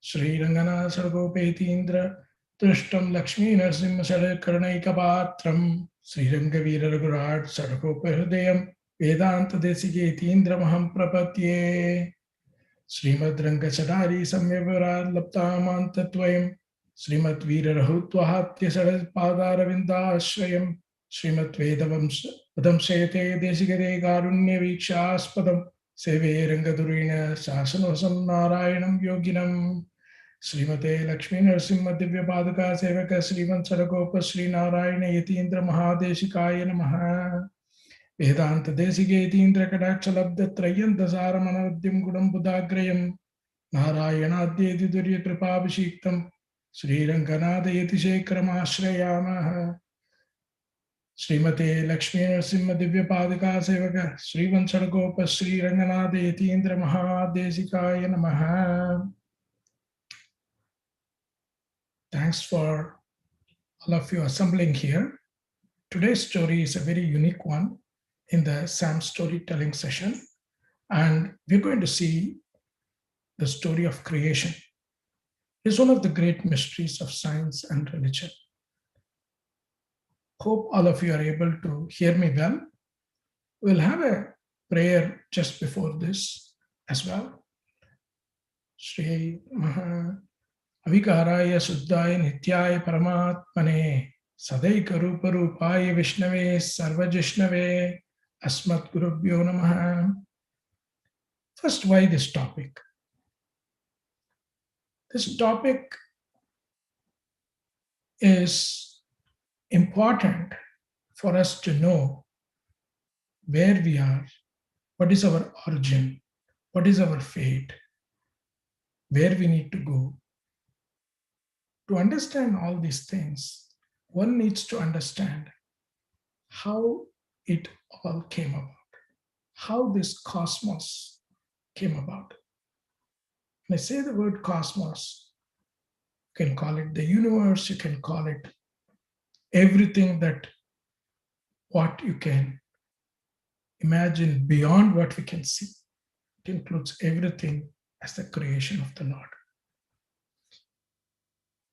Sri Rangana Sargopetindra Trishtam Lakshmi Narsimha Karnaikapatram Sri Rangavira Raghurat Sargopahridayam Vedanta Desiketindra Maham Prapatye Srimad Rangachadari Samyavarad Laptamantattvayam Srimad Veera Rahutvahatya Sarad Padaravinda Ashrayam Srimad Vedamsayate Desigare Garunya Vikshaspadam Seve Rangadurina Sasanosam Narayanam Yoginam Srimate Lakshmi Narasimha Divya Padaka Sevaka Srivan Saragopa Sri Narayana Yatindra Mahadeshikaya Namaha Vedanta Desigate Kadakshalabda Trayanta Saramanadyam Gudam Buddhagrayam Narayanadyedi Durya Kripabhishiktam Sri Ranganada Yatishekaram Ashrayamaha Srimate Lakshmi Narasimha Divya Padaka Sevaka Sri Vansaragopa Sri Ranganada Yatindra Mahadesikaya Namaha. Thanks for all of you assembling here. Today's story is a very unique one in the Sam storytelling session, and we're going to see the story of creation. It's one of the great mysteries of science and religion. Hope all of you are able to hear me well. We'll have a prayer just before this as well. Shri Maha Avikaraya Suddhaya Nityaya Paramatmane Sadaika Rupa Rupaya Vishnave Sarvajishnave Asmat Gurubhyo Namaha. First, why this topic? This topic is important for us to know where we are, what is our origin, what is our fate, where we need to go. To understand all these things, one needs to understand how it all came about, how this cosmos came about. When I say the word cosmos, you can call it the universe, you can call it everything that what you can imagine beyond what we can see. It includes everything as the creation of the Lord.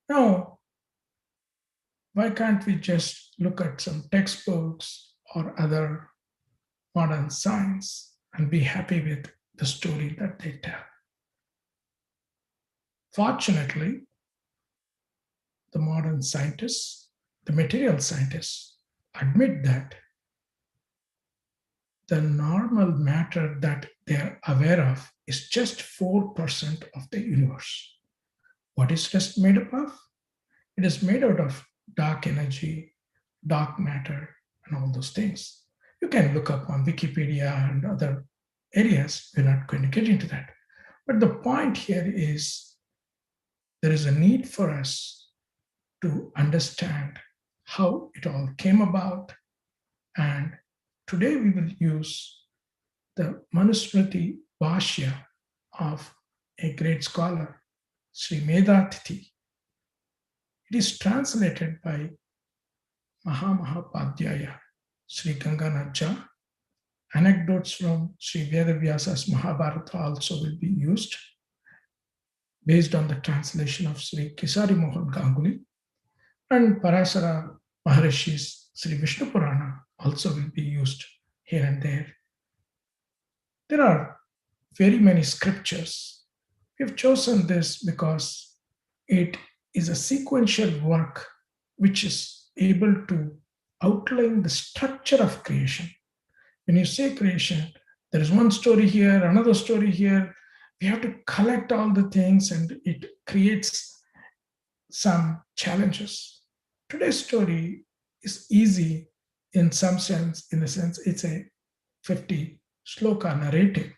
Now, why can't we just look at some textbooks or other modern science and be happy with the story that they tell? Fortunately, the modern scientists, the material scientists, admit that the normal matter that they are aware of is just 4% of the universe. What is rest made up of? It is made out of dark energy, dark matter, and all those things. You can look up on Wikipedia and other areas. We're not going to get into that. But the point here is there is a need for us to understand how it all came about. And today we will use the Manusmriti Bhashya of a great scholar, Sri Medhatithi. It is translated by Mahamahapadhyaya, Sri Ganganajja. Anecdotes from Sri Vedavyasa's Mahabharata also will be used based on the translation of Sri Kesari Mohan Ganguly, and Parasara Maharishi's Sri Vishnu Purana also will be used here and there. There are very many scriptures. We have chosen this because it is a sequential work which is able to outline the structure of creation. When you say creation, there is one story here, another story here. We have to collect all the things, and it creates some challenges. Today's story is easy in some sense, in the sense it's a 50 shloka narrative.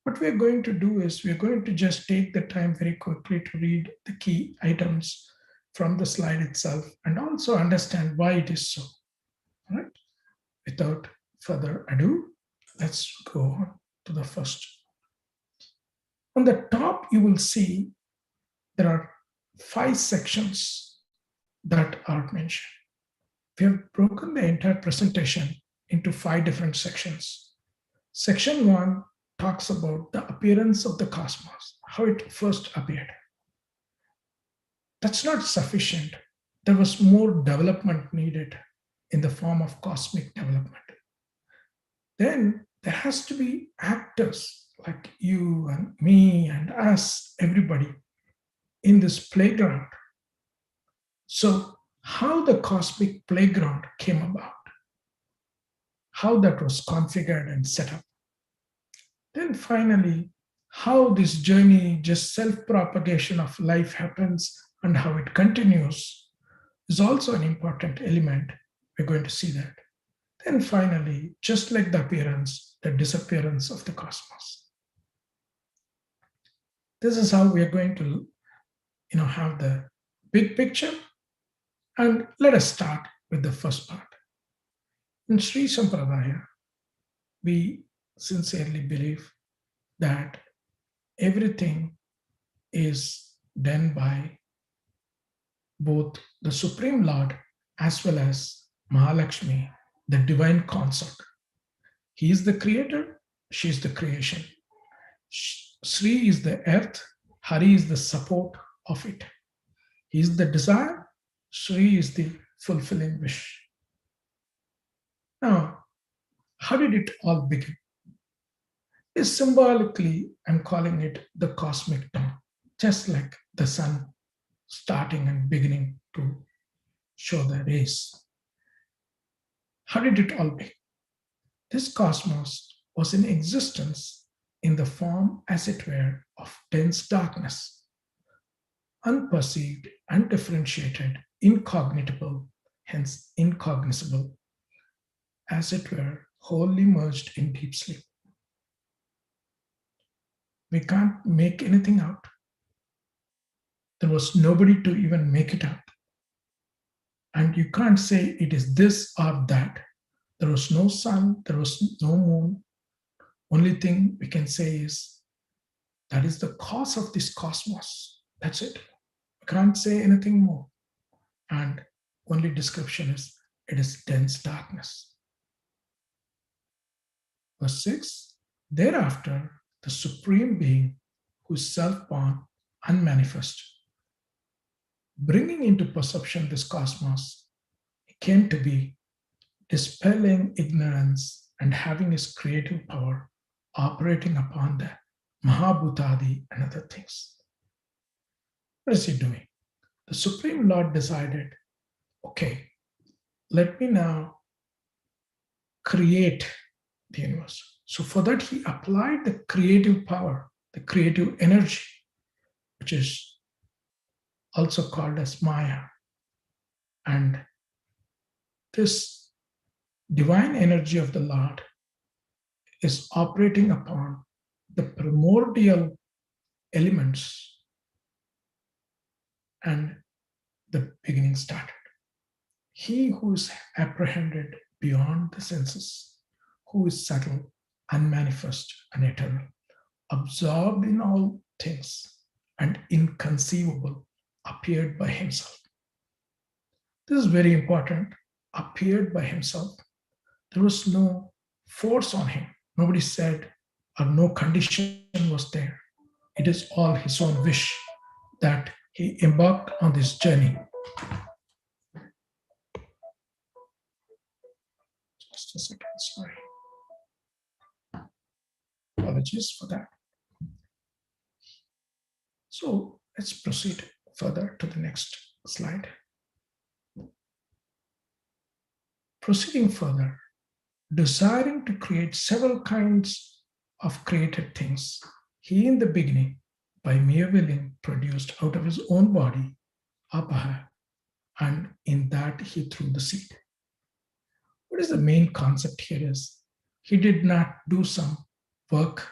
What we're going to do is we're going to just take the time very quickly to read the key items from the slide itself and also understand why it is so. All right? Without further ado, let's go on to the first. On the top, you will see there are 5 sections that are mentioned. We have broken the entire presentation into 5 different sections. Section 1 talks about the appearance of the cosmos, how it first appeared. That's not sufficient. There was more development needed in the form of cosmic development. Then there has to be actors like you and me and us, everybody in this playground. So, how the cosmic playground came about, how that was configured and set up. Then finally, how this journey, just self propagation of life happens and how it continues is also an important element. We're going to see that. Then finally, just like the appearance, the disappearance of the cosmos. This is how we are going to, have the big picture. And let us start with the first part. In Sri Sampradaya, we sincerely believe that everything is done by both the Supreme Lord as well as Mahalakshmi, the divine consort. He is the creator, she is the creation. Sri is the earth, Hari is the support of it. He is the desire, Sri is the fulfilling wish. Now, how did it all begin? Is symbolically, I'm calling it the cosmic dawn, just like the sun starting and beginning to show the rays. How did it all begin? This cosmos was in existence in the form, as it were, of dense darkness, unperceived, undifferentiated, incognitable, hence incognizable, as it were, wholly merged in deep sleep. We can't make anything out. There was nobody to even make it out. And you can't say it is this or that. There was no sun, there was no moon. Only thing we can say is that is the cause of this cosmos. That's it. We can't say anything more. And only description is it is dense darkness. Verse 6, thereafter, the Supreme Being, who is self-born, unmanifest, bringing into perception this cosmos, he came to be, dispelling ignorance and having his creative power operating upon the Mahabhutadi and other things. What is he doing? The Supreme Lord decided, okay, let me now create the universe. So for that, he applied the creative power, the creative energy, which is also called as Maya. And this divine energy of the Lord is operating upon the primordial elements, and the beginning started. He who is apprehended beyond the senses, who is subtle, unmanifest, and eternal, absorbed in all things, and inconceivable, appeared by himself. This is very important. Appeared by himself. There was no force on him. Nobody said, or no condition was there. It is all his own wish that he embarked on this journey. Just a second, sorry. Apologies for that. So let's proceed further to the next slide. Proceeding further, desiring to create several kinds of created things, he in the beginning, by mere willing, produced out of his own body, apaha, and in that he threw the seed. What is the main concept here is, he did not do some work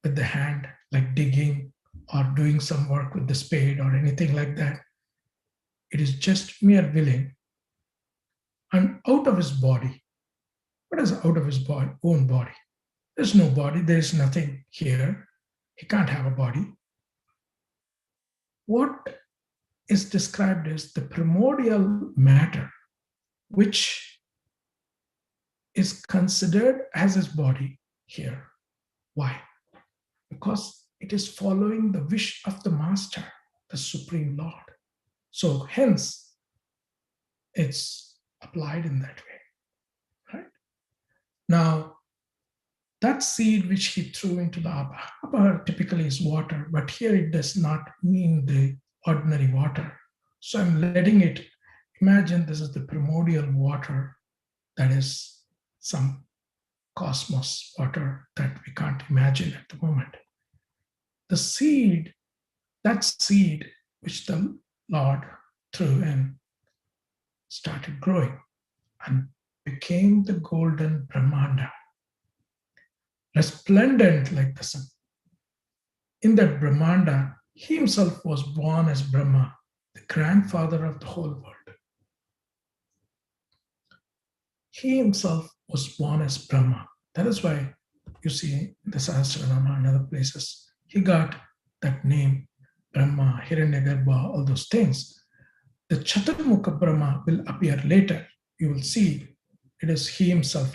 with the hand, like digging or doing some work with the spade or anything like that. It is just mere willing. And out of his body, what is out of his own body? There's no body, there's nothing here. He can't have a body. What is described as the primordial matter, which is considered as his body here. Why? Because it is following the wish of the Master, the Supreme Lord. So hence, it's applied in that way, right? Now, that seed which he threw into the Abha. Abha typically is water, but here it does not mean the ordinary water. So I'm letting it, imagine this is the primordial water, that is some cosmos water that we can't imagine at the moment. The seed, that seed which the Lord threw in, started growing and became the golden Brahmanda, resplendent like the sun. In that Brahmanda, he himself was born as Brahma, the grandfather of the whole world. He himself was born as Brahma. That is why you see in the Sahasranama and other places, he got that name, Brahma, Hiranyagarbha, all those things. The Chaturmukha Brahma will appear later. You will see it is he himself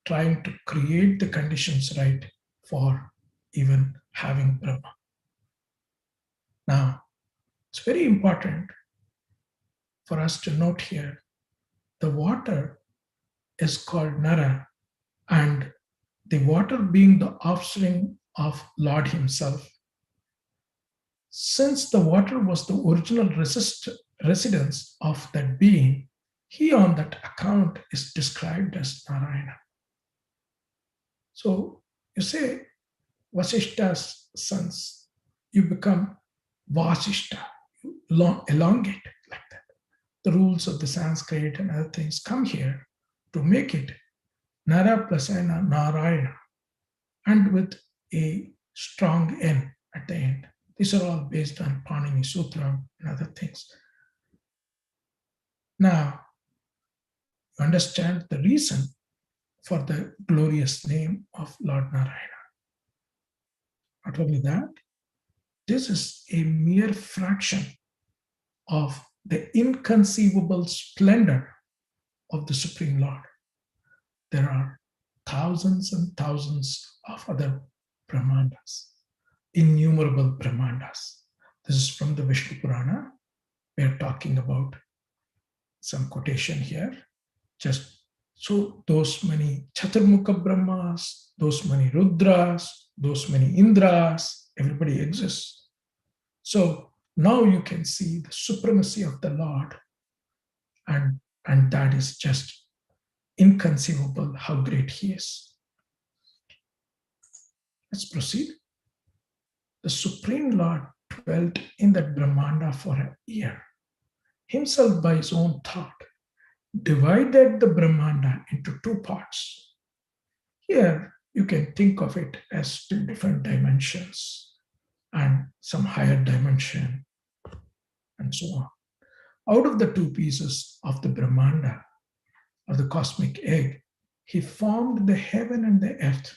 trying to create the conditions right for even having Brahma. Now, it's very important for us to note here, the water is called Nara, and the water being the offspring of Lord himself. Since the water was the original residence of that being, he on that account is described as Narayana. So you say Vasishta's sons, you become Vasishta, you elongate like that. The rules of the Sanskrit and other things come here to make it Nara plus Narayana, and with a strong N at the end. These are all based on Panini Sutra and other things. Now, you understand the reason for the glorious name of Lord Narayana. Not only that, this is a mere fraction of the inconceivable splendor of the Supreme Lord. There are thousands and thousands of other Brahmandas, innumerable Brahmandas. This is from the Vishnu Purana. We are talking about some quotation here. Just so those many Chaturmukha Brahmas, those many Rudras, those many Indras, everybody exists. So now you can see the supremacy of the Lord, and that is just inconceivable how great he is. Let's proceed. The Supreme Lord dwelt in that Brahmanda for a year. Himself, by his own thought, divided the Brahmanda into two parts. Here, you can think of it as two different dimensions and some higher dimension and so on. Out of the two pieces of the Brahmanda, or the cosmic egg, he formed the heaven and the earth.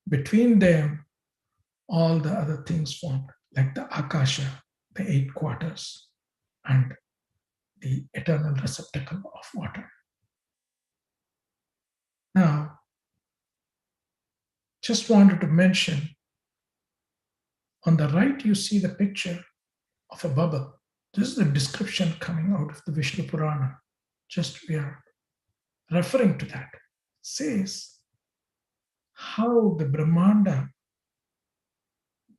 Between them, all the other things formed, like the Akasha, the 8 quarters, and the eternal receptacle of water. Now, just wanted to mention, on the right you see the picture of a bubble. This is the description coming out of the Vishnu Purana. Just we are referring to that. It says how the Brahmanda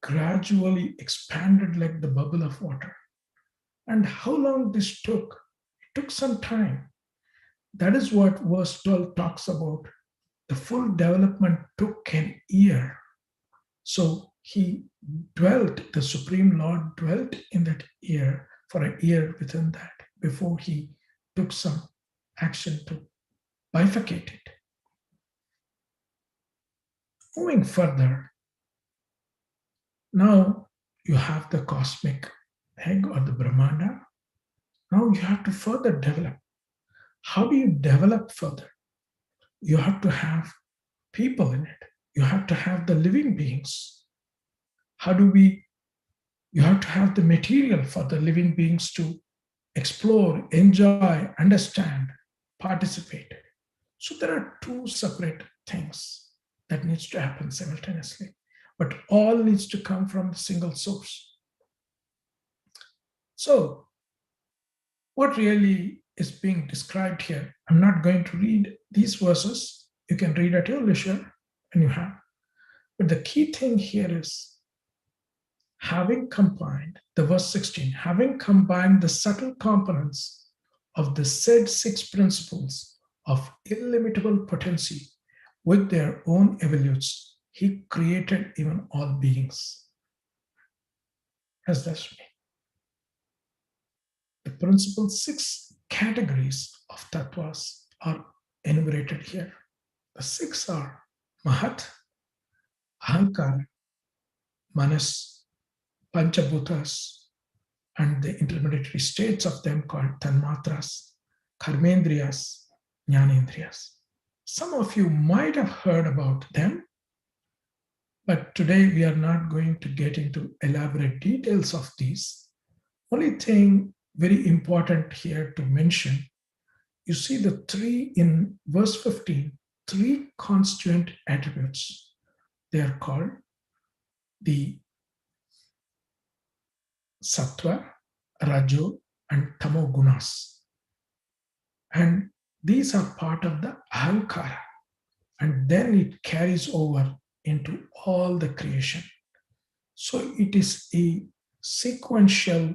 gradually expanded like the bubble of water. And how long this took? It took some time. That is what verse 12 talks about. The full development took an year. So he dwelt, the Supreme Lord dwelt in that year, for a year within that, before he took some action to bifurcate it. Moving further, now you have the cosmic egg or the Brahmanda. Now you have to further develop. How do you develop further? You have to have people in it. You have to have the living beings. You have to have the material for the living beings to explore, enjoy, understand, participate. So there are two separate things that needs to happen simultaneously, but all needs to come from the single source. So, what really is being described here? I'm not going to read these verses. You can read at your leisure when you have. But the key thing here is having combined, the verse 16, having combined the subtle components of the said six principles of illimitable potency with their own evolutes, he created even all beings. As that's me. The principal six categories of tattvas are enumerated here. The six are Mahat, Ahankara, Manas, Panchabhutas, and the intermediary states of them called Tanmatras, Karmendriyas, Jnanendriyas. Some of you might have heard about them, but today we are not going to get into elaborate details of these. Only thing very important here to mention, you see the three in verse 15, three constituent attributes. They are called the sattva, rajo, and tamo gunas. And these are part of the ahankara. And then it carries over into all the creation. So it is a sequential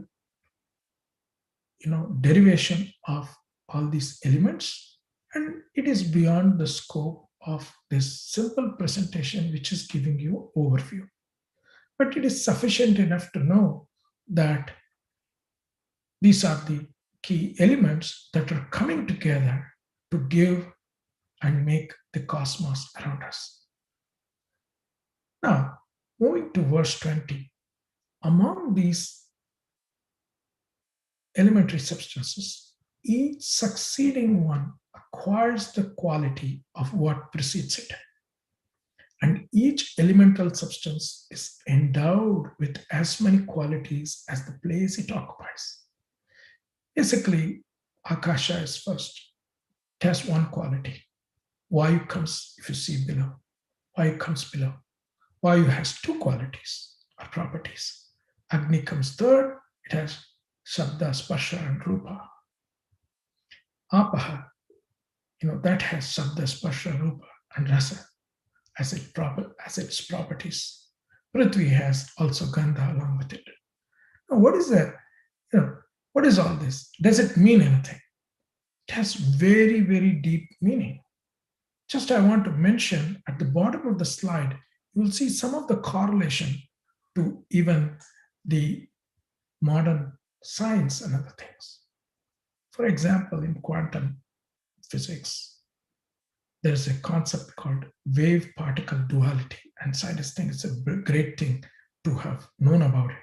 derivation of all these elements, and it is beyond the scope of this simple presentation which is giving you overview. But it is sufficient enough to know that these are the key elements that are coming together to give and make the cosmos around us. Now, moving to verse 20, among these elementary substances, each succeeding one acquires the quality of what precedes it. And each elemental substance is endowed with as many qualities as the place it occupies. Basically, Akasha is first. It has one quality. Vayu comes, if you see below. Vayu comes below. Vayu has two qualities or properties. Agni comes third. It has Shabda, Sparsha, and Rupa. Apaha, that has Shabda, Sparsha, Rupa, and Rasa as its properties. Prithvi has also Gandha along with it. Now, what is that? What is all this? Does it mean anything? It has very, very deep meaning. Just I want to mention at the bottom of the slide, you will see some of the correlation to even the modern science and other things. For example, in quantum physics, there's a concept called wave-particle duality, and scientists think it's a great thing to have known about it.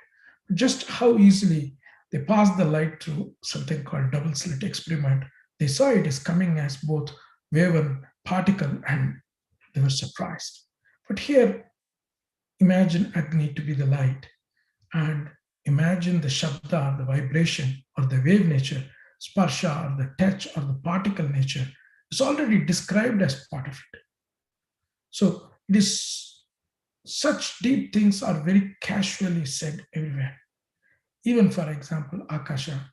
Just how easily they passed the light through something called double slit experiment. They saw it is coming as both wave and particle, and they were surprised. But here, imagine Agni to be the light, and imagine the Shabda, or the vibration, or the wave nature, Sparsha, or the touch, or the particle nature, is already described as part of it. So it is such deep things are very casually said everywhere. Even, for example, Akasha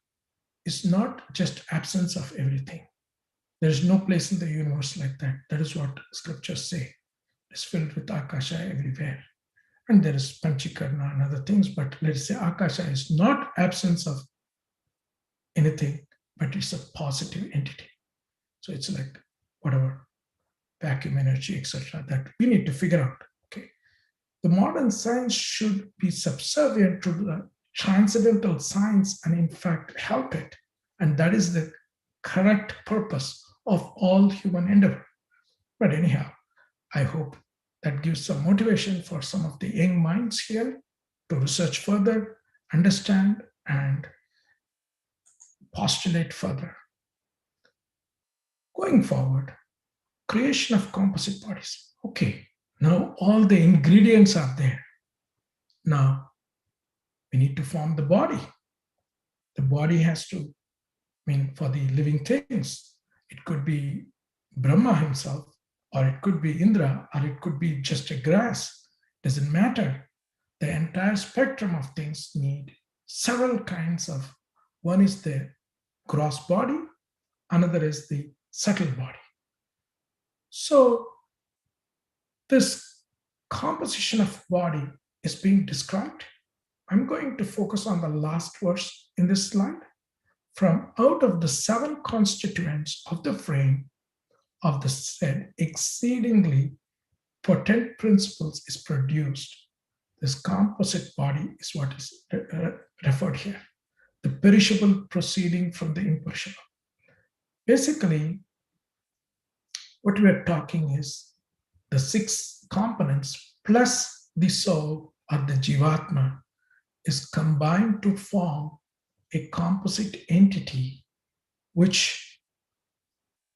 is not just absence of everything. There is no place in the universe like that. That is what scriptures say. It's filled with Akasha everywhere. And there is Panchikarna and other things, but let's say Akasha is not absence of anything, but it's a positive entity. So it's like whatever, vacuum energy, etc., that we need to figure out. Okay, the modern science should be subservient to the transcendental science and in fact help it. And that is the correct purpose of all human endeavor. But anyhow, I hope that gives some motivation for some of the young minds here to research further, understand, and postulate further. Going forward, creation of composite bodies. Okay, now all the ingredients are there. Now we need to form the body. The body has to, for the living things, it could be Brahma himself, or it could be Indra, or it could be just a grass. Doesn't matter. The entire spectrum of things need several kinds of One is the gross body, another is the subtle body. So this composition of body is being described. I'm going to focus on the last verse in this slide. From out of the 7 constituents of the frame of the said exceedingly potent principles is produced. This composite body is what is referred here. The perishable proceeding from the imperishable. Basically, what we are talking is the 6 components plus the soul or the jivatma is combined to form a composite entity which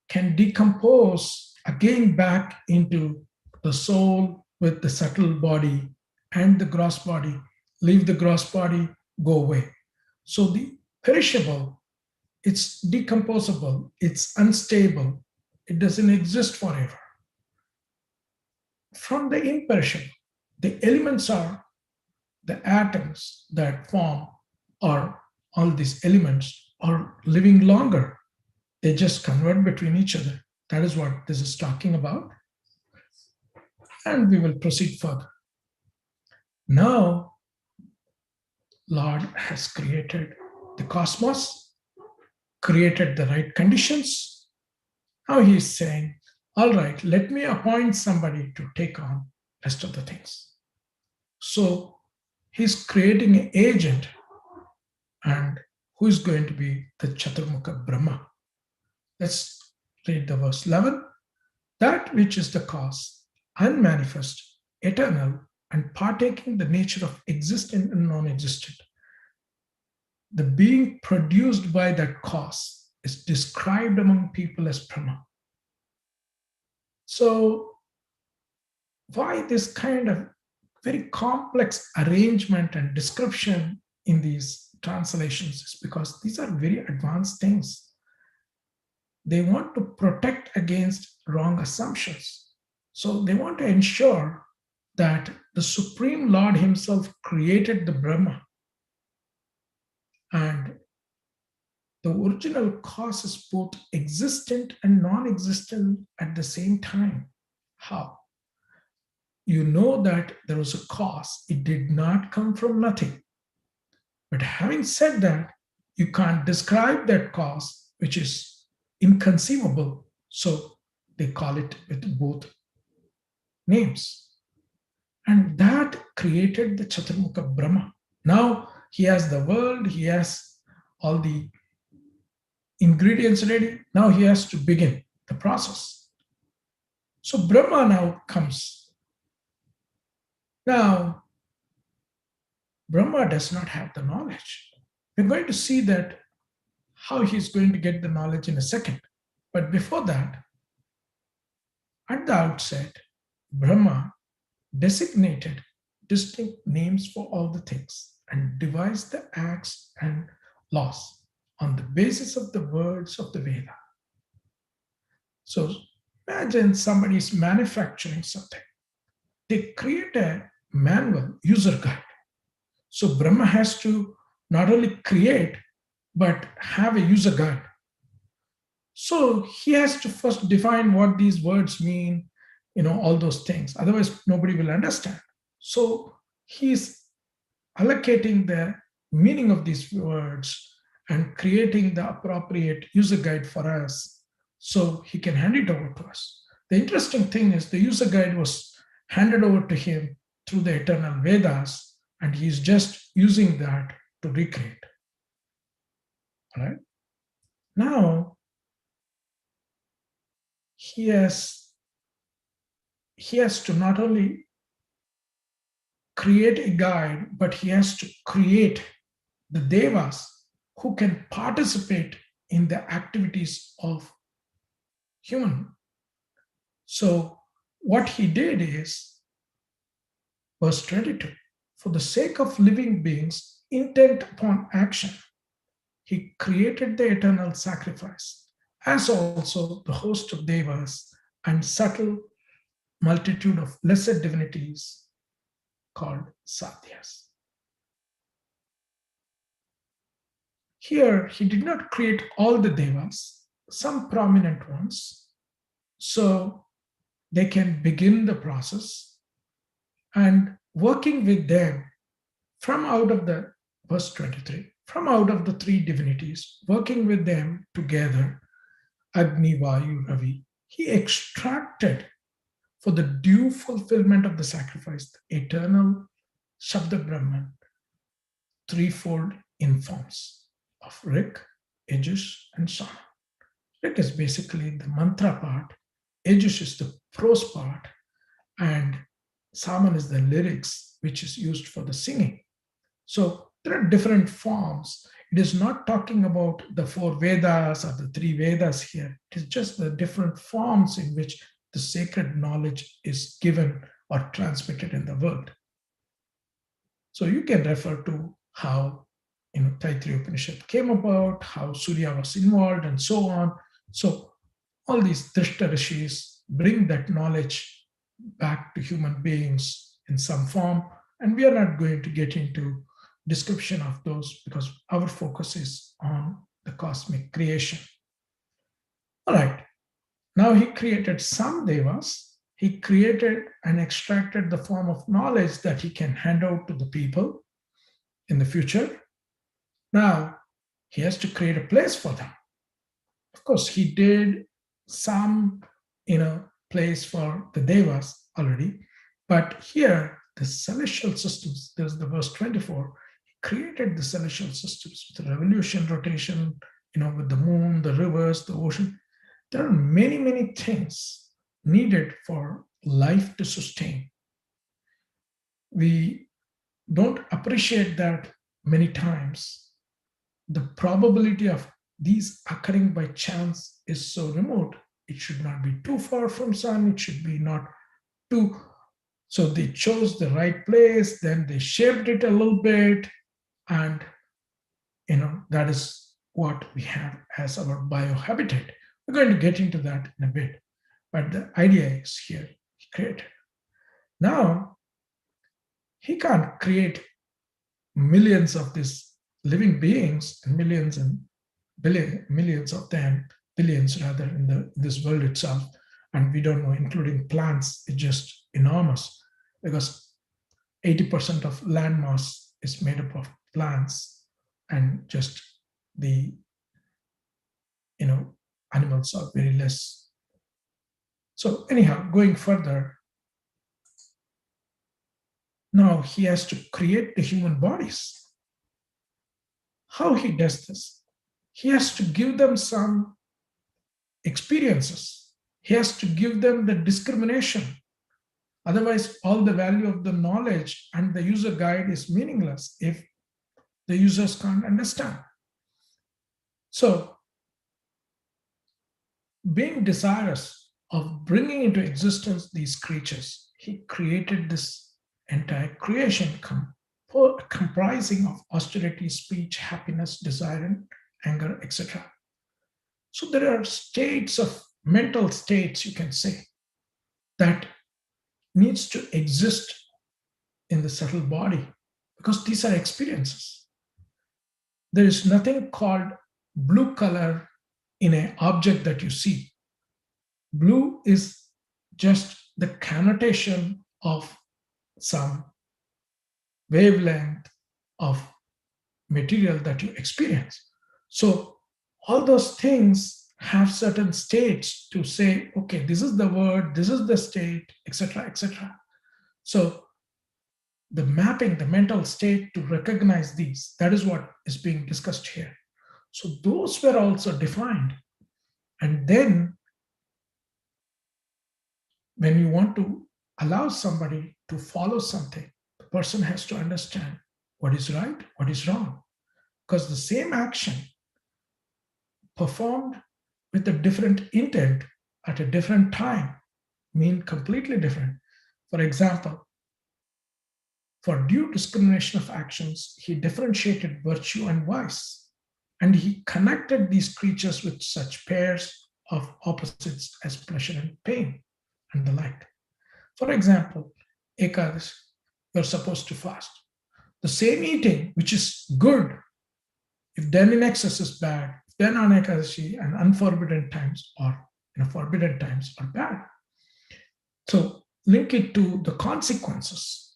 can decompose again back into the soul with the subtle body and the gross body, leave the gross body, go away. So the perishable, it's decomposable, it's unstable, it doesn't exist forever. From the imperishable, the elements are the atoms that form, or all these elements are living longer. They just convert between each other. That is what this is talking about. And we will proceed further. Now, Lord has created the cosmos, created the right conditions. Now he is saying, all right, let me appoint somebody to take on rest of the things. So he's creating an agent, and who is going to be the Chaturmukha Brahma. Let's read the verse 11. That which is the cause, unmanifest, eternal, and partaking the nature of existent and non-existent. The being produced by that cause is described among people as Brahma. So why this kind of very complex arrangement and description in these translations is because these are very advanced things. They want to protect against wrong assumptions. So they want to ensure that the Supreme Lord himself created the Brahma, and the original cause is both existent and non-existent at the same time. How? You know that there was a cause. It did not come from nothing. But having said that, you can't describe that cause, which is inconceivable. So they call it with both names. And that created the Chaturmukha Brahma. Now he has the world, he has all the ingredients ready. Now he has to begin the process. So Brahma now comes. Now, Brahma does not have the knowledge. We're going to see that how he's going to get the knowledge in a second. But before that, at the outset, Brahma designated distinct names for all the things and devised the acts and laws on the basis of the words of the Veda. So imagine somebody is manufacturing something. They create a manual, user guide. So Brahma has to not only create, but have a user guide. So he has to first define what these words mean, all those things. Otherwise, nobody will understand. So he's allocating the meaning of these words and creating the appropriate user guide for us so he can hand it over to us. The interesting thing is the user guide was handed over to him through the eternal Vedas, and he's just using that to recreate. All right? Now, he has to not only create a guide, but he has to create the devas who can participate in the activities of human. So what he did is, verse 22, for the sake of living beings intent upon action, he created the eternal sacrifice, as also the host of devas and subtle multitude of lesser divinities called sadhyas. Here, he did not create all the devas, some prominent ones, so they can begin the process, and working with them from out of the verse 23, from out of the three divinities, working with them together, Agni, Vayu, Ravi, he extracted for the due fulfillment of the sacrifice, the eternal Shabda Brahman, threefold informs of Rik, Yajush, and Sama. Rik is basically the mantra part, Yajush is the prose part, and Saman is the lyrics, which is used for the singing. So there are different forms. It is not talking about the four Vedas or the three Vedas here. It is just the different forms in which the sacred knowledge is given or transmitted in the world. So you can refer to how Taittiriya Upanishad came about, how Surya was involved, and so on. So all these Drishta Rishis bring that knowledge back to human beings in some form, and we are not going to get into description of those because our focus is on the cosmic creation. All right, now he created some devas. He created and extracted the form of knowledge that he can hand out to the people in the future. Now he has to create a place for them. Of course, he did some, place for the devas already, but here the celestial systems, there's the verse 24, he created the celestial systems with the revolution, rotation, with the moon, the rivers, the ocean. There are many, many things needed for life to sustain. We don't appreciate that many times. The probability of these occurring by chance is so remote. It should not be too far from sun. It should be not too. So they chose the right place. Then they shaped it a little bit, and that is what we have as our biohabitat. We're going to get into that in a bit, but the idea is here. He created. Now he can't create millions of these living beings and millions and millions of them, billions rather, in this world itself, and we don't know, including plants, it's just enormous because 80% of land mass is made up of plants, and just the animals are very less. So anyhow, going further, now he has to create the human bodies. How he does this? He has to give them some experiences. He has to give them the discrimination. Otherwise, all the value of the knowledge and the user guide is meaningless if the users can't understand. So, being desirous of bringing into existence these creatures, he created this entire creation comprising of austerity, speech, happiness, desire, and anger, etc. So there are states of mental states, you can say, that needs to exist in the subtle body because these are experiences. There is nothing called blue color in an object that you see. Blue is just the connotation of some wavelength of material that you experience. So all those things have certain states to say, okay, this is the word, this is the state, etc., etc. So the mapping, the mental state to recognize these, that is what is being discussed here. So those were also defined. And then when you want to allow somebody to follow something, the person has to understand what is right, what is wrong. Because the same action performed with a different intent at a different time mean completely different. For example, for due discrimination of actions, he differentiated virtue and vice, and he connected these creatures with such pairs of opposites as pleasure and pain and the like. For example, Ekadashi, you're supposed to fast. The same eating, which is good, If done in excess is bad, if done on Ekadashi and unforbidden times or forbidden times are bad. So link it to the consequences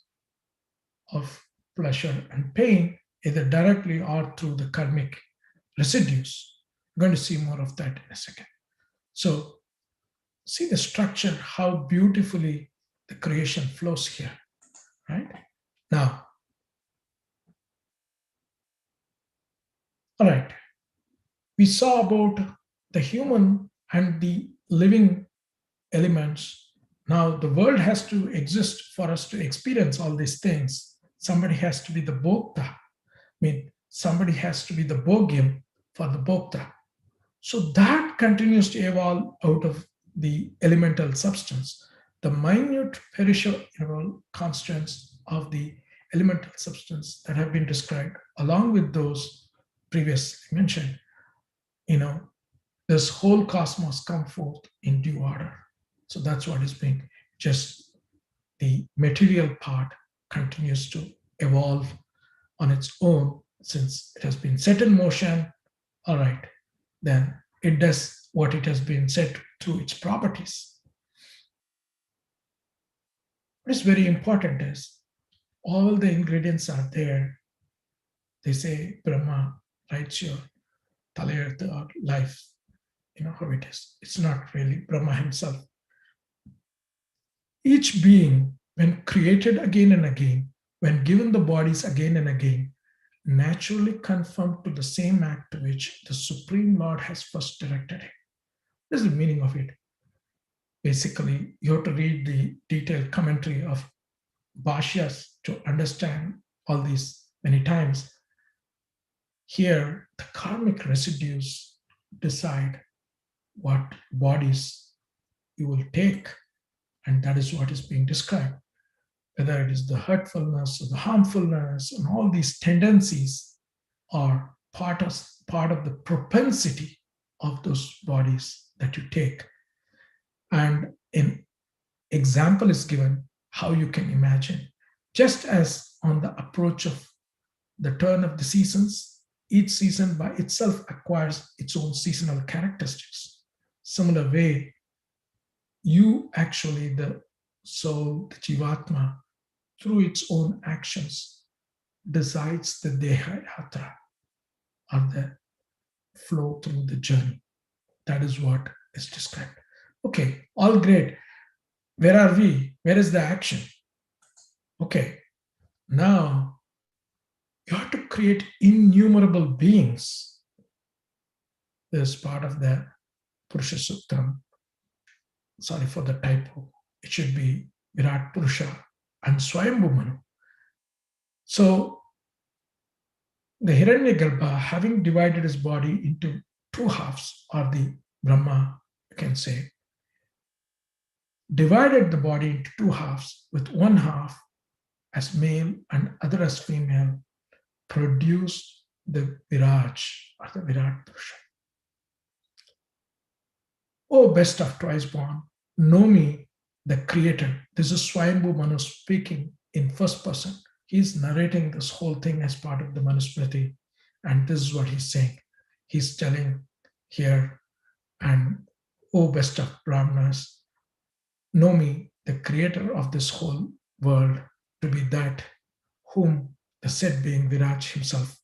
of pleasure and pain, either directly or through the karmic residues. I'm going to see more of that in a second. So see the structure, how beautifully the creation flows here, right? Now, all right, we saw about the human and the living elements. Now, the world has to exist for us to experience all these things. Somebody has to be the bhokta. I mean, somebody has to be the bhogyam for the bhokta. So that continues to evolve out of the elemental substance. The minute perishable constants of the elemental substance that have been described, along with those previously mentioned, this whole cosmos come forth in due order. So that's what is being, just the material part continues to evolve on its own since it has been set in motion. All right, then it does what it has been set through its properties. What is very important is all the ingredients are there. They say Brahma writes your talayartha or life, how it is. It's not really Brahma himself. Each being, when created again and again, when given the bodies again and again, naturally conform to the same act to which the Supreme Lord has first directed him. This is the meaning of it. Basically, you have to read the detailed commentary of Bhashyas to understand all these many times. Here, the karmic residues decide what bodies you will take, and that is what is being described. Whether it is the hurtfulness or the harmfulness, and all these tendencies are part of the propensity of those bodies that you take. And an example is given how you can imagine. Just as on the approach of the turn of the seasons, each season by itself acquires its own seasonal characteristics. Similar way, you actually, the soul, the Jivatma, through its own actions, decides the Deha Yatra, or the flow through the journey. That is what is described. Okay, all great. Where are we? Where is the action? Okay, now you have to create innumerable beings. This is part of the Purusha Sutram. Sorry for the typo. It should be Virat Purusha and Swayambhu Manu. So the Hiranyagarbha, having divided his body into two halves, or the Brahma, you can say, divided the body into two halves, with one half as male and other as female, produced the Viraj, or the Virat Purusha. Oh, best of twice born, know me, the creator. This is Swayambhu Manu speaking in first person. He's narrating this whole thing as part of the Manusmriti, and this is what he's saying. He's telling here, and oh, best of Brahmanas, know me, the creator of this whole world, to be that whom the said being Viraj himself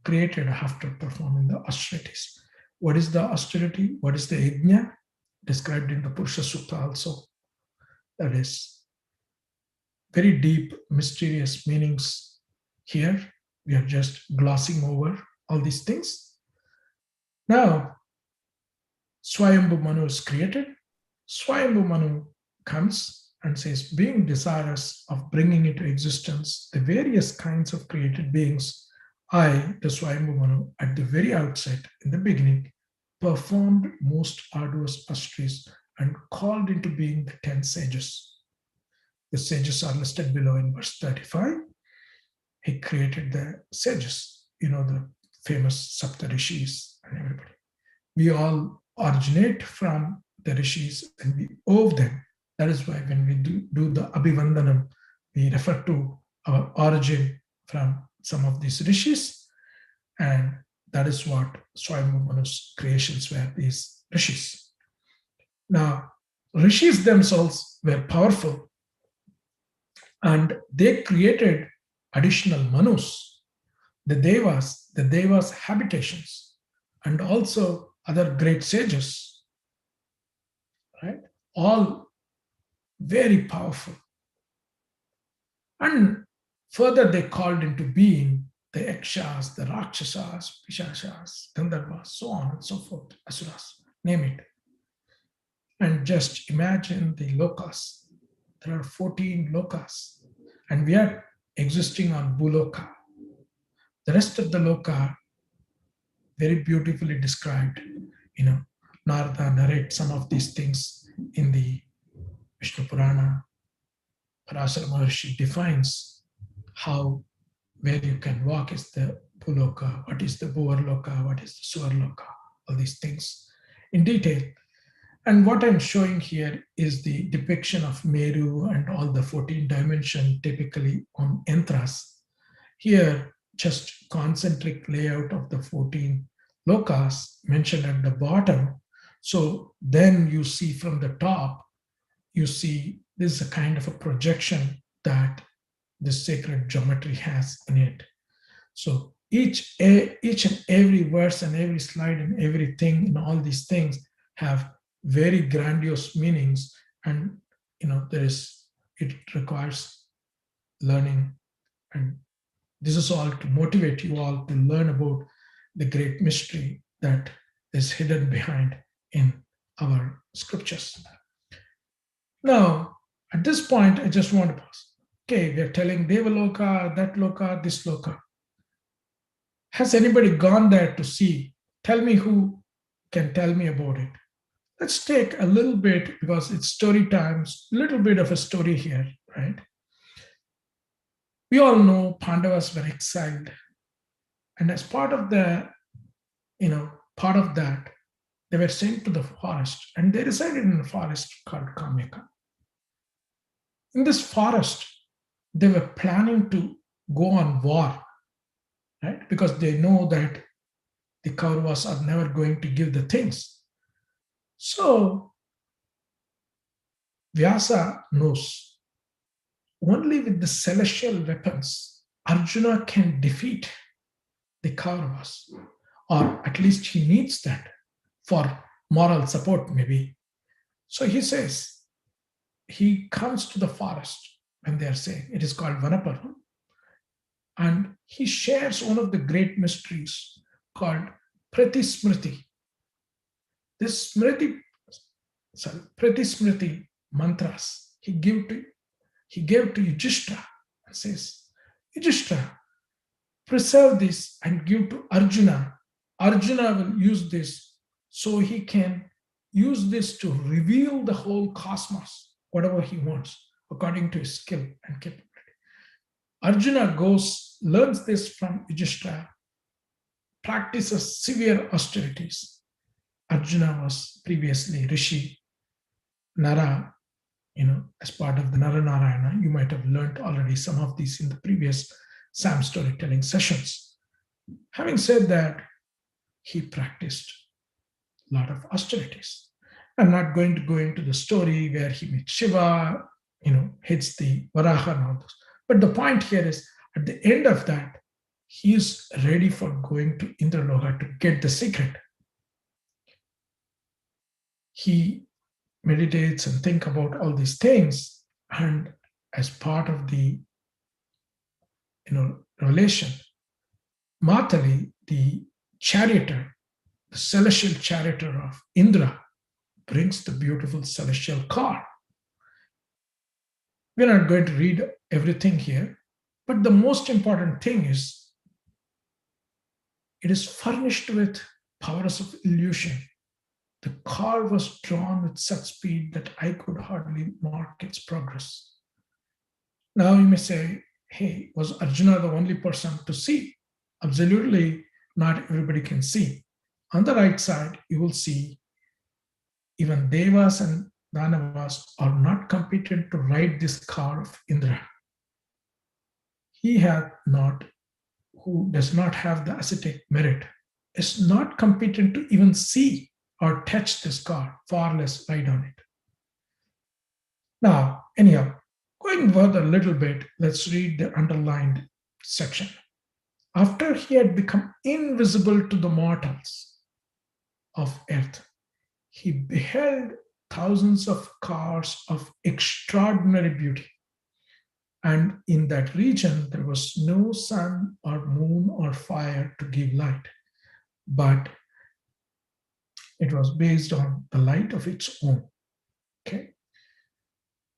created after performing the austerities. What is the austerity? What is the yajna? Described in the Purusha Sutta also. That is very deep, mysterious meanings here. We are just glossing over all these things. Now, Swayambhu Manu is created. Swayambhu Manu comes and says, being desirous of bringing into existence the various kinds of created beings, I, the Swayambhu Manu, at the very outset, in the beginning, performed most arduous austerities and called into being the 10 sages. The sages are listed below in verse 35. He created the sages, the famous Sapta Rishis and everybody. We all originate from the Rishis and we owe them. That is why when we do the Abhivandanam, we refer to our origin from some of these Rishis, and that is what Swayambhu Manu's creations were, these rishis. Now, rishis themselves were powerful, and they created additional manus, the devas' habitations, and also other great sages, right? All very powerful. And further, they called into being the yakshas, the rakshasas, pishashas, gandharvas, so on and so forth, asuras, name it. And just imagine the lokas. There are 14 lokas, and we are existing on Bhuloka. The rest of the loka, very beautifully described. Narada narrates some of these things in the Vishnu Purana. Parasara Maharshi defines how, where you can walk is the Bhuloka, what is the Bhuvarloka, what is the Suvarloka, all these things in detail. And what I'm showing here is the depiction of Meru and all the 14 dimensions typically on yantras. Here, just concentric layout of the 14 lokas mentioned at the bottom. So then you see from the top, you see this is a kind of a projection that this sacred geometry has in it. So each and every verse and every slide and everything and all these things have very grandiose meanings, and it requires learning, and this is all to motivate you all to learn about the great mystery that is hidden behind in our scriptures. Now, at this point, I just want to pause. Okay, we are telling Devaloka, that Loka, this Loka. Has anybody gone there to see? Tell me who can tell me about it. Let's take a little bit, because it's story times, a little bit of a story here, right? We all know Pandavas were exiled. And as part of that, they were sent to the forest, and they resided in a forest called Kamyaka. In this forest, they were planning to go on war, right? Because they know that the Kauravas are never going to give the things. So Vyasa knows only with the celestial weapons Arjuna can defeat the Kauravas, or at least he needs that for moral support, maybe. So he says, he comes to the forest when they are saying, it is called Vanaparva, and he shares one of the great mysteries called Pratismriti. This Pratismriti mantras he gave to Yudhishthira and says, Yudhishthira, preserve this and give to Arjuna. Arjuna will use this so he can use this to reveal the whole cosmos, whatever he wants, according to his skill and capability. Arjuna goes, learns this from Yudhishthira, practices severe austerities. Arjuna was previously Rishi, Nara, as part of the Narayana. You might have learned already some of these in the previous Sam storytelling sessions. Having said that, he practiced a lot of austerities. I'm not going to go into the story where he meets Shiva, hits the Varaha and all those. But the point here is, at the end of that, he is ready for going to Indraloka to get the secret. He meditates and think about all these things, and as part of the revelation, Matali, the charioteer, the celestial charioteer of Indra, brings the beautiful celestial car. We're not going to read everything here, but the most important thing is it is furnished with powers of illusion. The car was drawn with such speed that I could hardly mark its progress. Now you may say, hey, was Arjuna the only person to see? Absolutely not everybody can see. On the right side, you will see even devas and danavas are not competent to ride this car of Indra. Who does not have the ascetic merit, is not competent to even see or touch this car, far less ride on it. Now, anyhow, going further a little bit, let's read the underlined section. After he had become invisible to the mortals of earth, he beheld thousands of cars of extraordinary beauty. And in that region, there was no sun or moon or fire to give light, but it was based on the light of its own, okay?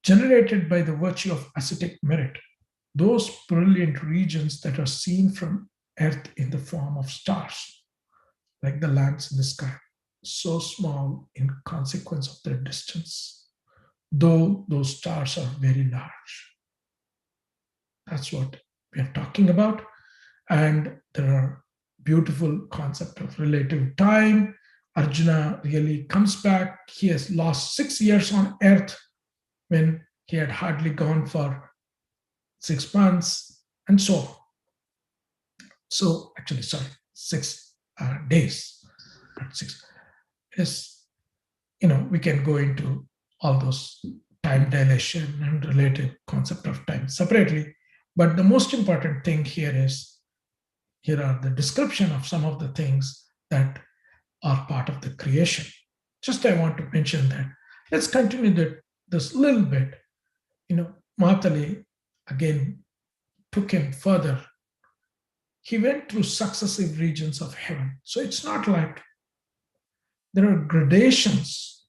Generated by the virtue of ascetic merit, those brilliant regions that are seen from earth in the form of stars, like the lamps in the sky, so small in consequence of their distance, though those stars are very large. That's what we are talking about. And there are beautiful concept of relative time. Arjuna really comes back. He has lost 6 years on earth when he had hardly gone for 6 months, and so on. So actually, sorry, 6 days, not 6. Is, we can go into all those time dilation and relative concept of time separately. But the most important thing here are the description of some of the things that are part of the creation. Just I want to mention that. Let's continue this little bit. Matali again took him further. He went through successive regions of heaven. So it's not like there are gradations,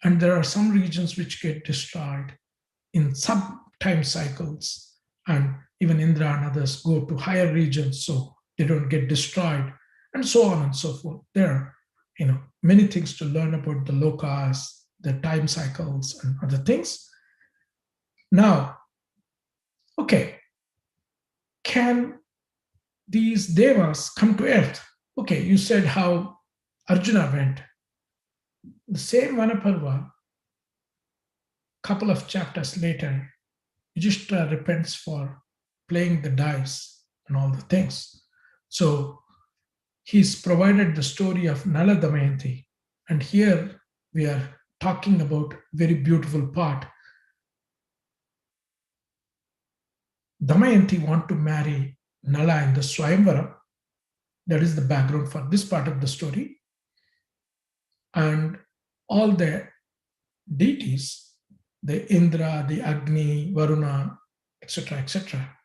and there are some regions which get destroyed in sub-time cycles, and even Indra and others go to higher regions so they don't get destroyed, and so on and so forth. There are, many things to learn about the lokas, the time cycles, and other things. Now, okay, can these devas come to earth? Okay, you said how Arjuna went. The same Vanaparva, couple of chapters later, Yudhishthira repents for playing the dice and all the things. So he's provided the story of Nala Damayanti. And here we are talking about very beautiful part. Damayanti want to marry Nala in the Swayamvara. That is the background for this part of the story. And all the deities, the Indra, the Agni, Varuna, etc.,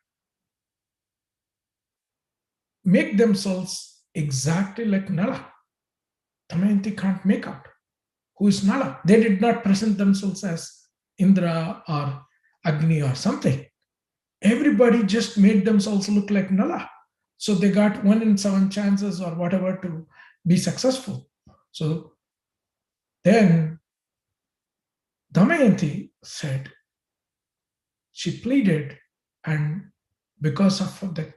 make themselves exactly like Nala. Damayanti can't make out who is Nala. They did not present themselves as Indra or Agni or something. Everybody just made themselves look like Nala. So they got 1 in 7 chances or whatever to be successful. So then Damayanti said, she pleaded, and because of the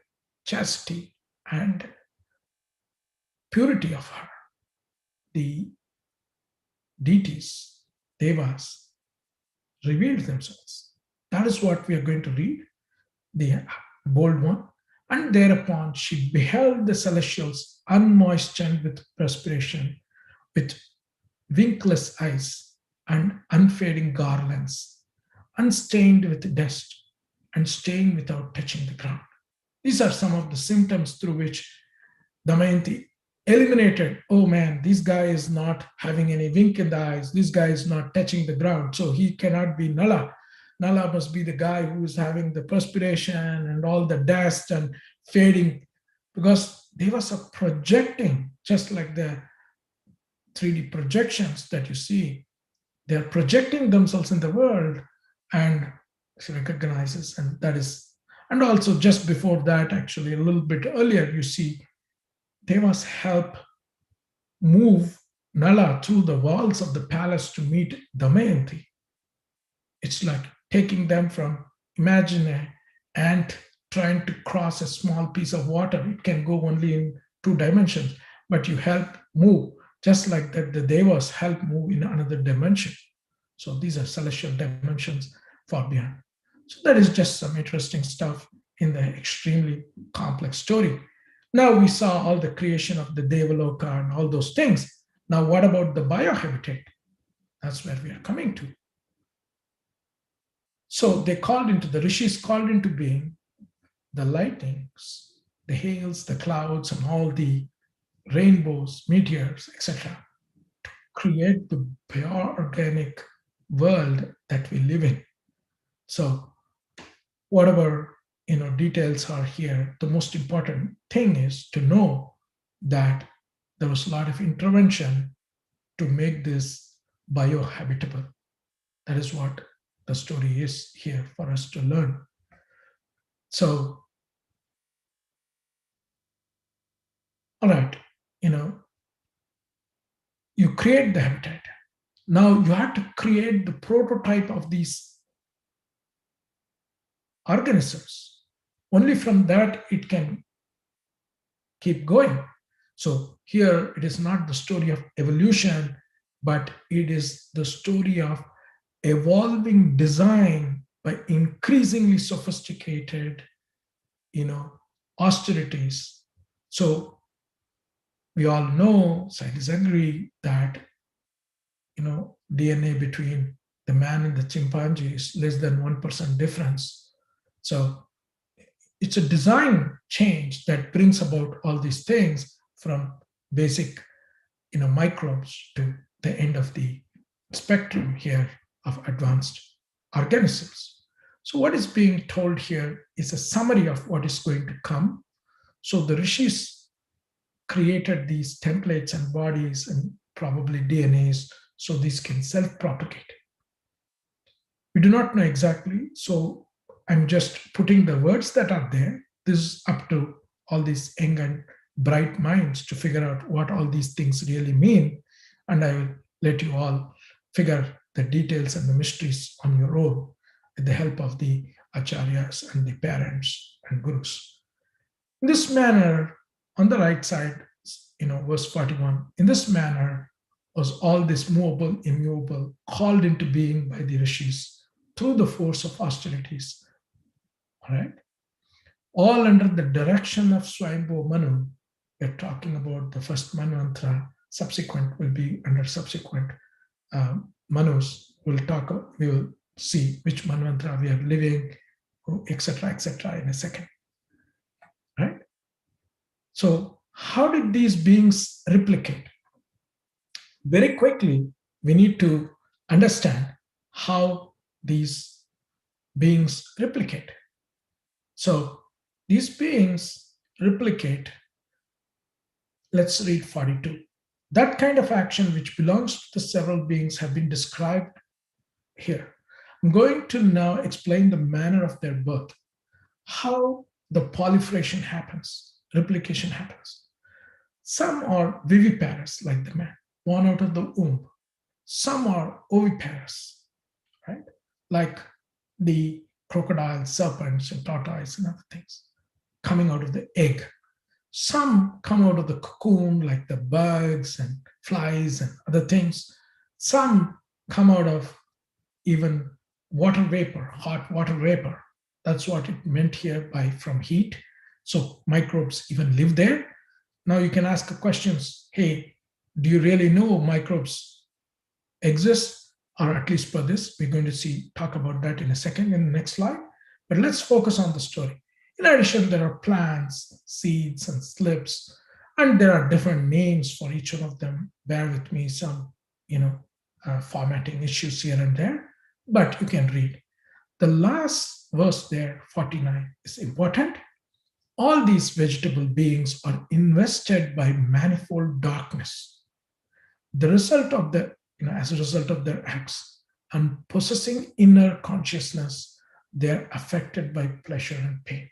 chastity and purity of her, the deities, devas, revealed themselves. That is what we are going to read, the bold one. And thereupon she beheld the celestials unmoistened with perspiration, with winkless eyes and unfading garlands, unstained with dust and staying without touching the ground. These are some of the symptoms through which Damayanti eliminated, oh man, this guy is not having any wink in the eyes, this guy is not touching the ground, so he cannot be Nala. Nala must be the guy who is having the perspiration and all the dust and fading, because devas are projecting, just like the 3D projections that you see. They're projecting themselves in the world, and she recognizes, and that is, and also just before that, actually, a little bit earlier, you see devas help move Nala through the walls of the palace to meet Damayanti. It's like taking them from, imagine an ant trying to cross a small piece of water. It can go only in 2 dimensions, but you help move. Just like that, the devas help move in another dimension. So these are celestial dimensions far beyond. So that is just some interesting stuff in the extremely complex story. Now we saw all the creation of the Devaloka and all those things. Now, what about the biohabitat? That's where we are coming to. So the rishis called into being the lightnings, the hails, the clouds, and all the rainbows, meteors, etc., create the bioorganic world that we live in. So whatever details are here, the most important thing is to know that there was a lot of intervention to make this biohabitable. That is what the story is here for us to learn. So, all right, you create the habitat. Now you have to create the prototype of these organisms. Only from that it can keep going. So here it is not the story of evolution, but it is the story of evolving design by increasingly sophisticated, austerities. So we all know, scientists agree that, DNA between the man and the chimpanzee is less than 1% difference. So it's a design change that brings about all these things from basic, microbes to the end of the spectrum here of advanced organisms. So what is being told here is a summary of what is going to come. So the rishis created these templates and bodies and probably DNAs so these can self-propagate. We do not know exactly, so I'm just putting the words that are there. This is up to all these young and bright minds to figure out what all these things really mean. And I will let you all figure the details and the mysteries on your own with the help of the acharyas and the parents and gurus. In this manner, on the right side, verse 41, in this manner was all this movable, immovable, called into being by the rishis through the force of austerities. All right? All under the direction of Swayambhu Manu. We're talking about the first Manvantra, subsequent will be under subsequent Manus. We will see which Manvantra we are living, etc., in a second. Right? So, how did these beings replicate? Very quickly, we need to understand how these beings replicate. So, these beings replicate. Let's read 42. That kind of action which belongs to the several beings have been described here. I'm going to now explain the manner of their birth, how the proliferation happens, replication happens. Some are viviparous, like the man, born out of the womb. Some are oviparous, right? Like the crocodiles, serpents, and tortoise and other things, coming out of the egg. Some come out of the cocoon, like the bugs and flies and other things. Some come out of even water vapor, hot water vapor. That's what it meant here by from heat. So microbes even live there. Now you can ask questions. Hey, do you really know microbes exist? Or at least for this, we're going to talk about that in a second in the next slide. But let's focus on the story. In addition, there are plants, seeds, and slips, and there are different names for each one of them. Bear with me, some formatting issues here and there, but you can read. The last verse there, 49, is important. All these vegetable beings are invested by manifold darkness. The result of as a result of their acts and possessing inner consciousness, they are affected by pleasure and pain.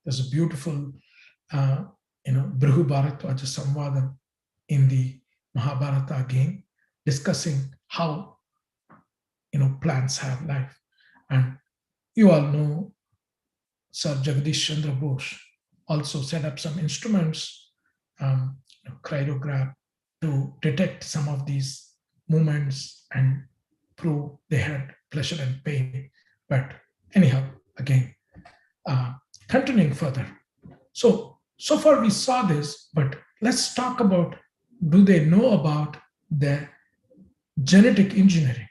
There's a beautiful, Brihu Bharatwaja Samvadam in the Mahabharata again, discussing how, plants have life. And you all know Sir Jagadish Chandra Bose also set up some instruments, cryograph, to detect some of these movements and prove they had pleasure and pain. But anyhow, again, continuing further. So So far we saw this, but let's talk about, do they know about the genetic engineering?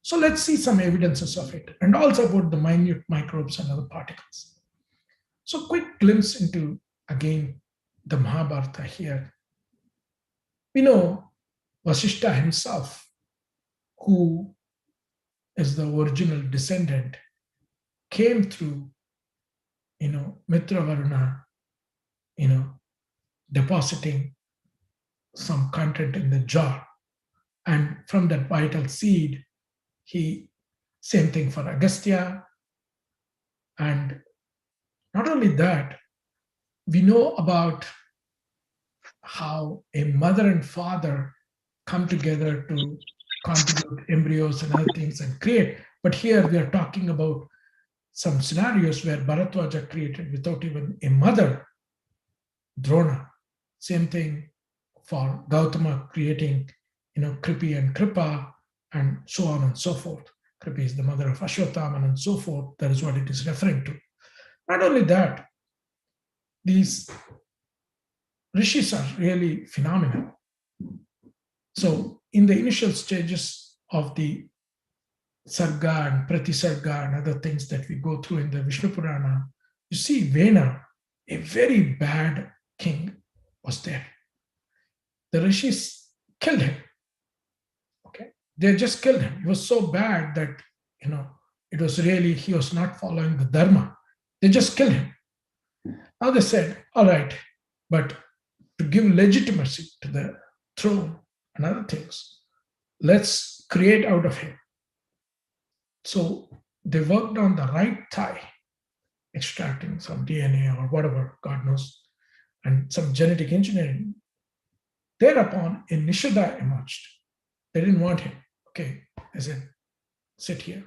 So let's see some evidences of it, and also about the minute microbes and other particles. So quick glimpse into, again, the Mahabharata here. We know Vasishta himself, who is the original descendant, came through, Mitra Varuna, depositing some content in the jar. And from that vital seed, same thing for Agastya. And not only that, we know about how a mother and father come together to contribute embryos and other things and create. But here we are talking about some scenarios where Bharatwaja created without even a mother, Drona. Same thing for Gautama creating, Kripi and Kripa, and so on and so forth. Kripi is the mother of Ashwatthama and so forth. That is what it is referring to. Not only that, these rishis are really phenomenal. So in the initial stages of the Sarga and Pratisarga and other things that we go through in the Vishnu Purana, you see Vena, a very bad king, was there. The rishis killed him. Okay, they just killed him. He was so bad that it was really, he was not following the dharma. They just killed him. Now they said, all right, but to give legitimacy to the throne and other things, let's create out of him. So they worked on the right thigh, extracting some DNA or whatever, God knows, and some genetic engineering. Thereupon, a Nishada emerged. They didn't want him. Okay, they said, sit here.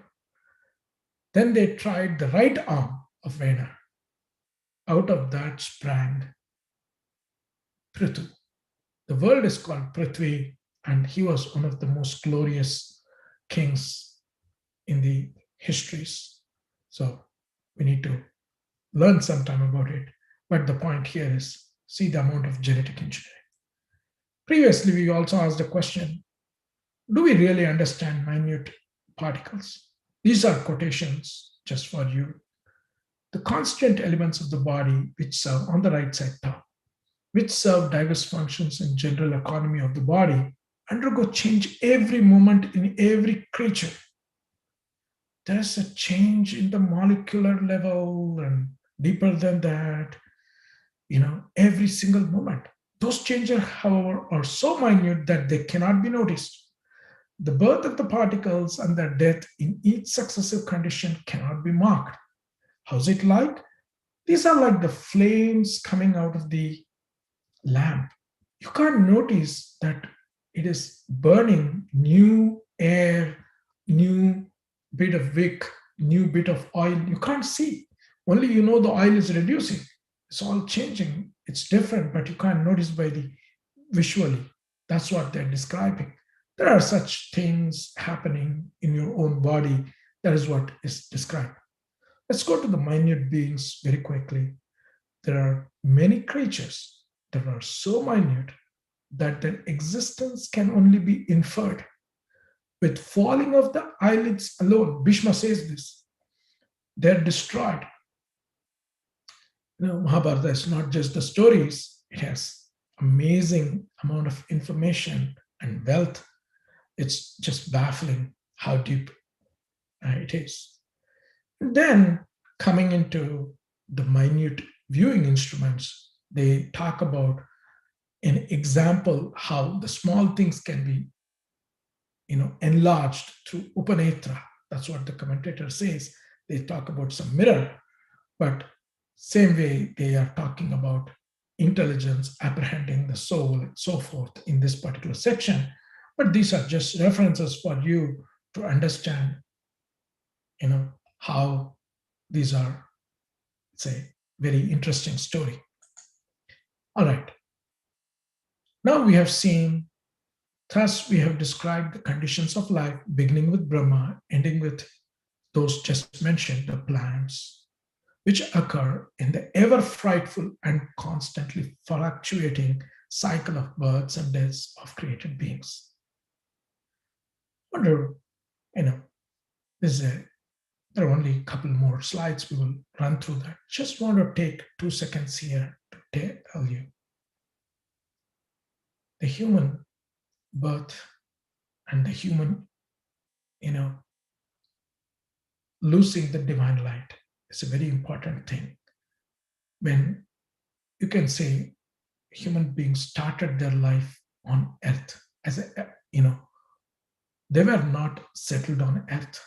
Then they tried the right arm of Vena. Out of that sprang Prithu. The world is called Prithvi, and he was one of the most glorious kings in the histories. So we need to learn sometime about it. But the point here is, see the amount of genetic engineering. Previously, we also asked the question, do we really understand minute particles? These are quotations just for you. The constituent elements of the body, which serve on the right side top, which serve diverse functions in general economy of the body, undergo change every moment in every creature. There's a change in the molecular level and deeper than that, every single moment. Those changes, however, are so minute that they cannot be noticed. The birth of the particles and their death in each successive condition cannot be marked. How's it like? These are like the flames coming out of the lamp. You can't notice that it is burning new air, new bit of wick, new bit of oil. You can't see. Only the oil is reducing. It's all changing. It's different, but you can't notice by the visually. That's what they're describing. There are such things happening in your own body. That is what is described. Let's go to the minute beings very quickly. There are many creatures that are so minute that their existence can only be inferred. With falling of the eyelids alone, Bhishma says this, they're destroyed. Mahabharata is not just the stories, it has amazing amount of information and wealth. It's just baffling how deep it is. And then coming into the minute viewing instruments, they talk about an example how the small things can be enlarged through upanetra. That's what the commentator says. They talk about some mirror, but same way they are talking about intelligence, apprehending the soul, and so forth in this particular section. But these are just references for you to understand, how these are, it's a very interesting story. All right. Now we have seen, thus we have described the conditions of life, beginning with Brahma, ending with those just mentioned, the plants, which occur in the ever frightful and constantly fluctuating cycle of births and deaths of created beings. Wonder, there are only a couple more slides. We will run through that. Just want to take 2 seconds here to tell you the human birth and the human, losing the divine light is a very important thing. When you can say human beings started their life on earth as they were not settled on earth.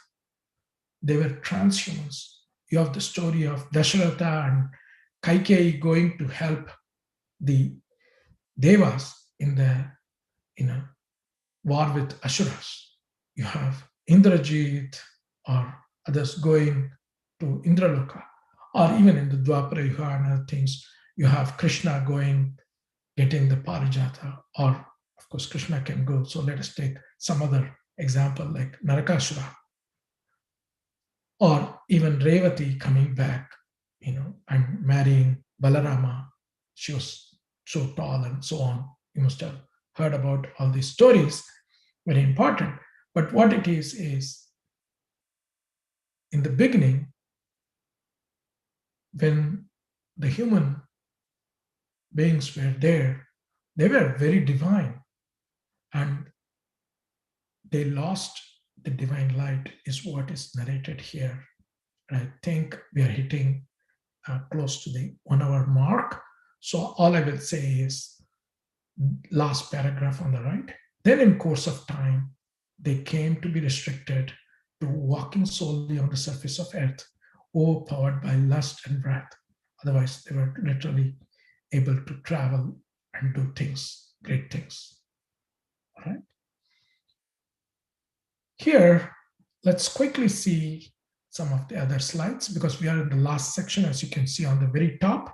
They were transhumans. You have the story of Dasharatha and Kaikeyi going to help the devas in the war with Asuras. You have Indrajit or others going to Indraloka, or even in the Dwapara Yuga and other things, you have Krishna going, getting the Parijata, or of course Krishna can go. So let us take some other example like Narakasura, or even Revati coming back, and marrying Balarama. She was so tall and so on. You must have heard about all these stories, very important. But what it is in the beginning, when the human beings were there, they were very divine, and they lost the divine light, is what is narrated here. And I think we are hitting close to the 1 hour mark. So all I will say is, last paragraph on the right, then in course of time, they came to be restricted to walking solely on the surface of earth, overpowered by lust and wrath. Otherwise, they were literally able to travel and do things, great things. All right. Here, let's quickly see some of the other slides, because we are in the last section, as you can see on the very top,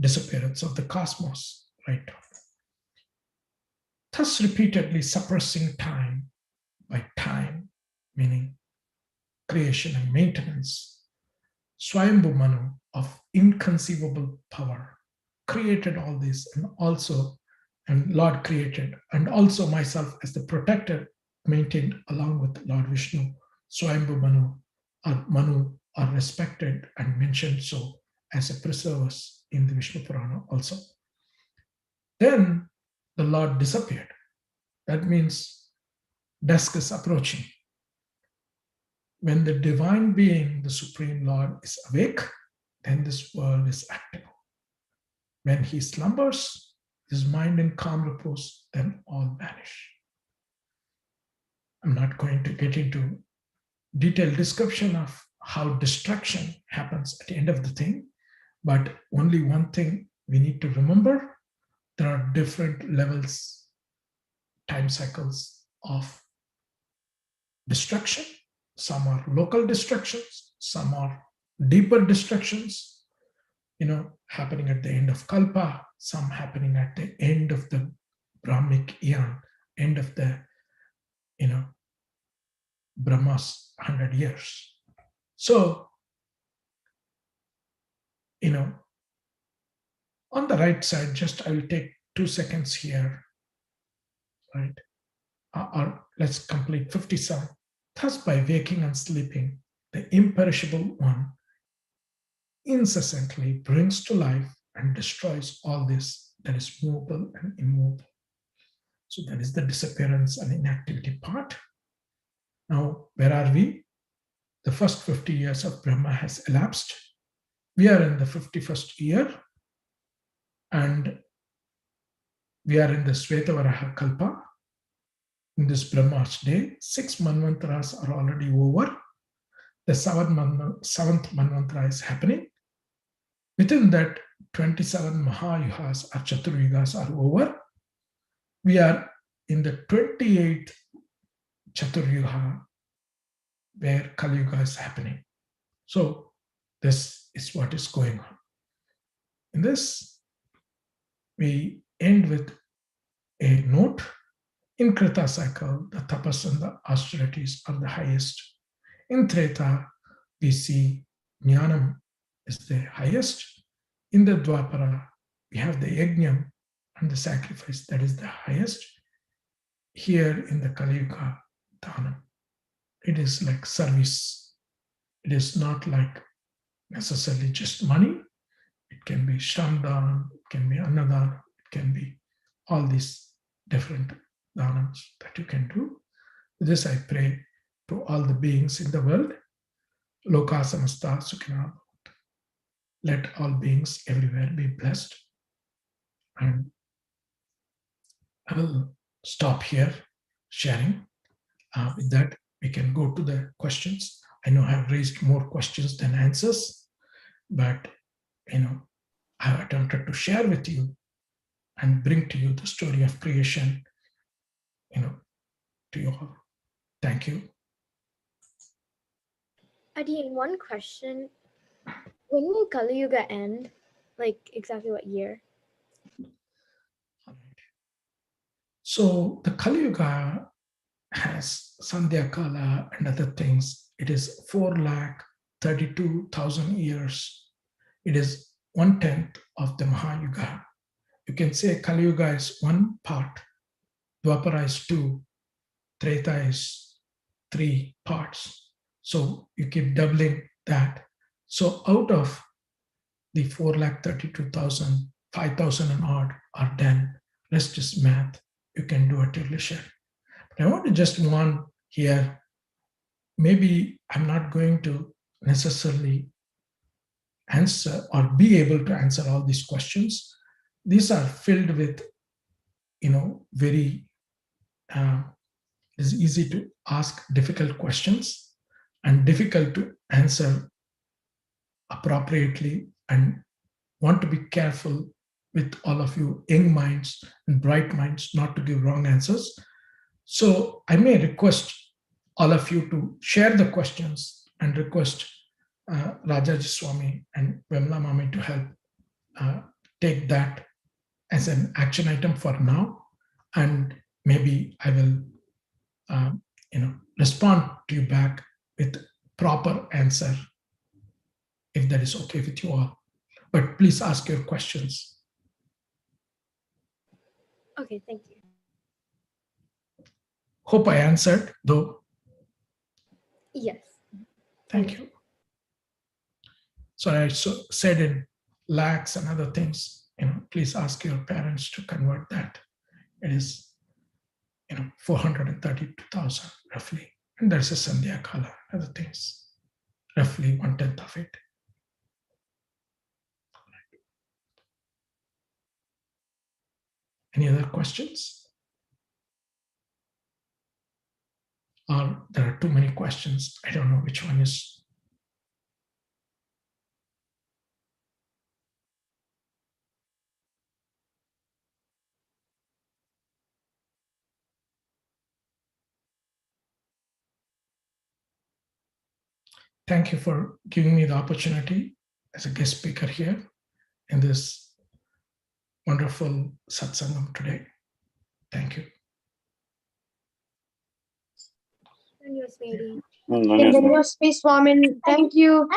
disappearance of the cosmos, right? Thus repeatedly suppressing time by time, meaning creation and maintenance, Swayambhu Manu of inconceivable power created all this, and Lord created, and also myself as the protector maintained along with Lord Vishnu. Swayambhu Manu are respected and mentioned so as a preservers in the Vishnu Purana also. Then the Lord disappeared. That means dusk is approaching. When the divine being, the Supreme Lord, is awake, then this world is active. When he slumbers, his mind in calm repose, then all vanish. I'm not going to get into detailed description of how destruction happens at the end of the thing, but only one thing we need to remember: there are different levels, time cycles of destruction. Some are local destructions, some are deeper destructions, happening at the end of Kalpa, some happening at the end of the Brahmic eon, end of the, Brahma's 100 years. So, on the right side, just I will take 2 seconds here, right? Or let's complete 57. Thus, by waking and sleeping, the imperishable one incessantly brings to life and destroys all this that is movable and immovable. So that is the disappearance and inactivity part. Now, where are we? The first 50 years of Brahma has elapsed. We are in the 51st year, and we are in the Svetavaraha Kalpa. In this Brahma's day, 6 Manvantaras are already over. The 7th Manvantara is happening. Within that, 27 Mahayugas or Chaturyugas are over. We are in the 28th Chaturyuga, where Kali Yuga is happening. So this is what is going on. In this, we end with a note. In Krita cycle, the tapas and the austerities are the highest. In Treta, we see jnanam is the highest. In the Dwapara, we have the yajna and the sacrifice, that is the highest. Here in the Kali Yuga, dhanam, it is like service. It is not like necessarily just money. It can be shramdan, it can be annadan, it can be all these different dhanams that you can do. With this I pray to all the beings in the world. Lokas samasta sukhina. Let all beings everywhere be blessed. And I will stop here sharing. With that, we can go to the questions. I know I have raised more questions than answers, but I have attempted to share with you and bring to you the story of creation, to you all. Thank you. Adi, one question. When will Kali Yuga end? Like exactly what year? So the Kali Yuga has Sandhya Kala and other things. It is 432,000 years. It is 1/10 of the Mahayuga. You can say Kali Yuga is one part, Dwapara is 2, Treta is 3 parts. So you keep doubling that. So out of the 432,000, 5,000 and odd are done. Rest is math. You can do at your leisure. But I want to just warn here, maybe I'm not going to necessarily answer or be able to answer all these questions. These are filled with, very, it's easy to ask difficult questions and difficult to answer appropriately, and want to be careful with all of you young minds and bright minds not to give wrong answers. So I may request all of you to share the questions and request Rajaji Swami and Vemla Mami to help take that as an action item for now, and maybe I will respond to you back with proper answer, if that is okay with you all. But please ask your questions. Okay, thank you. Hope I answered, though. Yes. Thank you. So I said in lakhs and other things, please ask your parents to convert that. It is, 432,000 roughly. And there's a Sandhya Kala, other things, roughly 1/10 of it. Any other questions? Or there are too many questions. I don't know which one is. Thank you for giving me the opportunity as a guest speaker here in this wonderful satsangam today. Thank you. Thank you, Swami. Thank you.